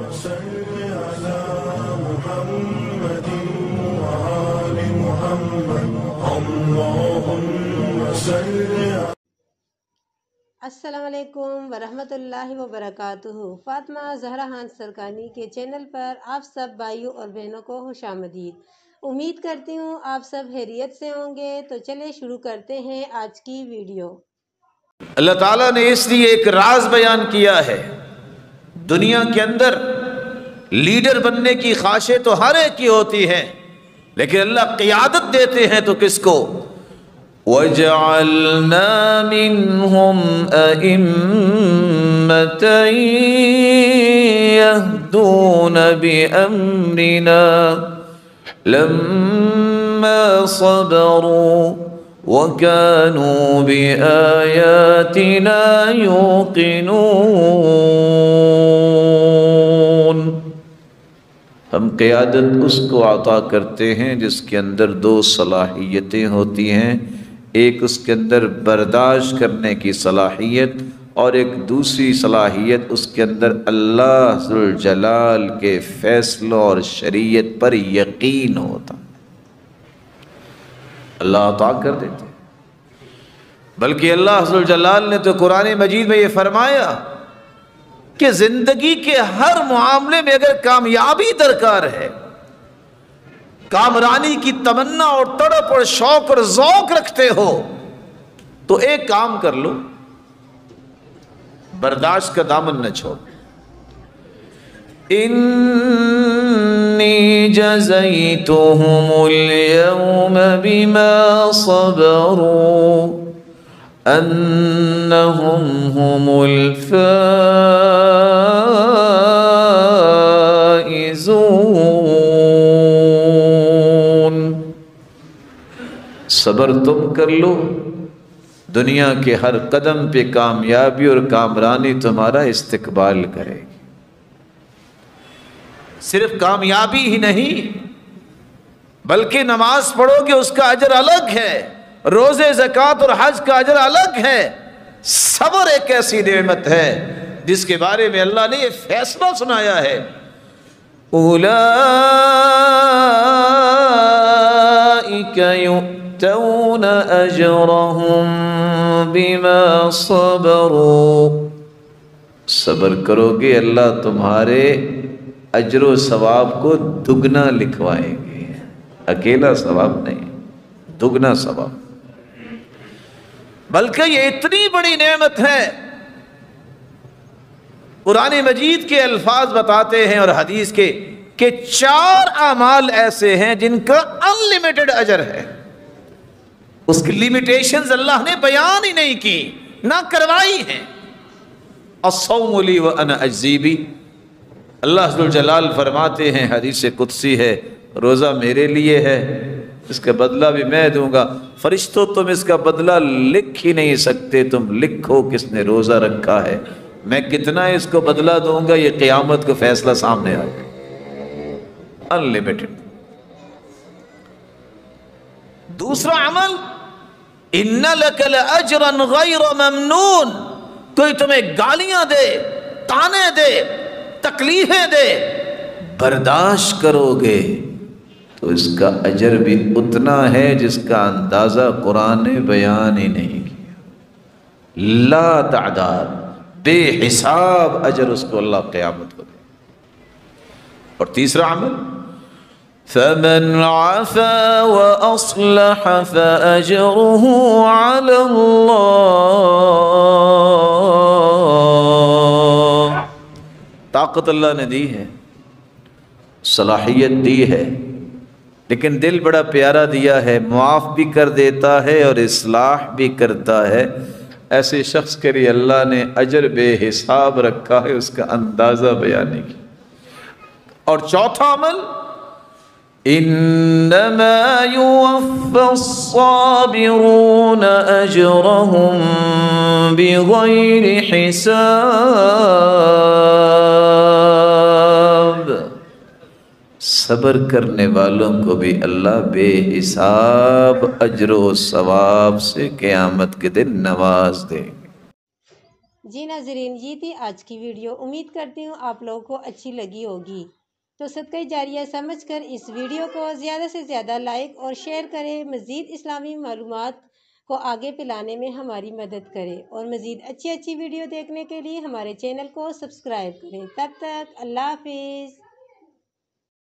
السلام علیکم ورحمۃ اللہ وبرکاتہ۔ فاطمہ زہرا خان سرکانی کے چینل پر آپ سب بھائیوں اور بہنوں کو خوش آمدید۔ امید کرتی ہوں آپ سب خیریت سے ہوں گے۔ تو چلے شروع کرتے ہیں آج کی ویڈیو۔ اللہ تعالیٰ نے اس لیے ایک راز بیان کیا ہے۔ دنیا کے اندر لیڈر بننے کی خواہشیں تو ہر ایک کی ہوتی ہیں، لیکن اللہ قیادت دیتے ہیں تو کس کو؟ وَجَعَلْنَا مِنْهُمْ أَئِمَّةً يَهْدُونَ بِأَمْرِنَا لَمَّا صَبَرُوا وَكَانُوا بِآيَاتِنَا يُوقِنُونَ۔ ہم قیادت اس کو عطا کرتے ہیں جس کے اندر دو صلاحیتیں ہوتی ہیں، ایک اس کے اندر برداشت کرنے کی صلاحیت اور ایک دوسری صلاحیت اس کے اندر اللہ ذوالجلال کے فیصلوں اور شریعت پر یقین ہوتا۔ اللہ عطا کر دیتے، بلکہ اللہ ذوالجلال نے تو قرآن مجید میں یہ فرمایا کہ زندگی کے ہر معاملے میں اگر کامیابی درکار ہے، کامرانی کی تمنا اور تڑپ اور شوق اور ذوق رکھتے ہو تو ایک کام کر لو، برداشت کا دامن نہ چھوڑ۔ انی جزیتہم اليوم بما صبروا انہم هم الفائزون۔ صبر تم کر لو، دنیا کے ہر قدم پہ کامیابی اور کامرانی تمہارا استقبال کرے گی۔ صرف کامیابی ہی نہیں بلکہ نماز پڑھو گے اس کا اجر الگ ہے، روزے زکوٰۃ اور حج کا اجر الگ ہے۔ صبر ایک ایسی نعمت ہے جس کے بارے میں اللہ نے یہ فیصلہ سنایا ہے، اولئک یؤتون اجرہم بما صبروا۔ صبر کرو گے اللہ تمہارے اجر و ثواب کو دگنا لکھوائیں گے، اکیلا ثواب نہیں، دگنا ثواب۔ بلکہ یہ اتنی بڑی نعمت ہے، قرآن مجید کے الفاظ بتاتے ہیں اور حدیث کے کہ 4 اعمال ایسے ہیں جن کا انلیمیٹڈ اجر ہے، اس کی لیمیٹیشنز اللہ نے بیان ہی نہیں کی، نہ کروائی ہیں۔ الصوم لی وانا اجزی بہ، اللہ ذوالجلال فرماتے ہیں، حدیث قدسی ہے، روزہ میرے لیے ہے، اس کا بدلہ بھی میں دوں گا۔ فرشتوں تم اس کا بدلہ لکھ ہی نہیں سکتے، تم لکھو کس نے روزہ رکھا ہے، میں کتنا اس کو بدلہ دوں گا، یہ قیامت کو فیصلہ سامنے آ گیا۔ انلیمیٹڈ۔ دوسرا عمل، ان لک لاجرا غیر ممنون، کوئی تمہیں گالیاں دے، تانے دے، تکلیفیں دے، برداشت کرو گے تو اس کا اجر بھی اتنا ہے جس کا اندازہ قرآن نے بیان ہی نہیں کیا، لا تعداد، بے حساب اجر اس کو اللہ قیامت کو دے۔ اور تیسرا عمل، فَمَنْ عَفَا وَأَصْلَحَ فَأَجْرُهُ عَلَى اللَّهِ۔ طاقت اللہ نے دی ہے، صلاحیت دی ہے، لیکن دل بڑا پیارا دیا ہے، معاف بھی کر دیتا ہے اور اصلاح بھی کرتا ہے۔ ایسے شخص کے لیے اللہ نے اجر بے حساب رکھا ہے، اس کا اندازہ بیان نہیں کیا۔ اور چوتھا عمل، انما یوفی الصابرون اجرہم بغیر حساب، صبر کرنے والوں کو بھی اللہ بے حساب اجر و ثواب سے قیامت کے دن نواز دے گے۔ جی ناظرین، یہ تھی آج کی ویڈیو۔ امید کرتی ہوں آپ لوگوں کو اچھی لگی ہوگی، تو صدقہ جاریہ سمجھ کر اس ویڈیو کو زیادہ سے زیادہ لائک اور شیئر کریں۔ مزید اسلامی معلومات کو آگے پھیلانے میں ہماری مدد کریں، اور مزید اچھی ویڈیو دیکھنے کے لیے ہمارے چینل کو سبسکرائب کریں۔ تب تک اللہ حافظ۔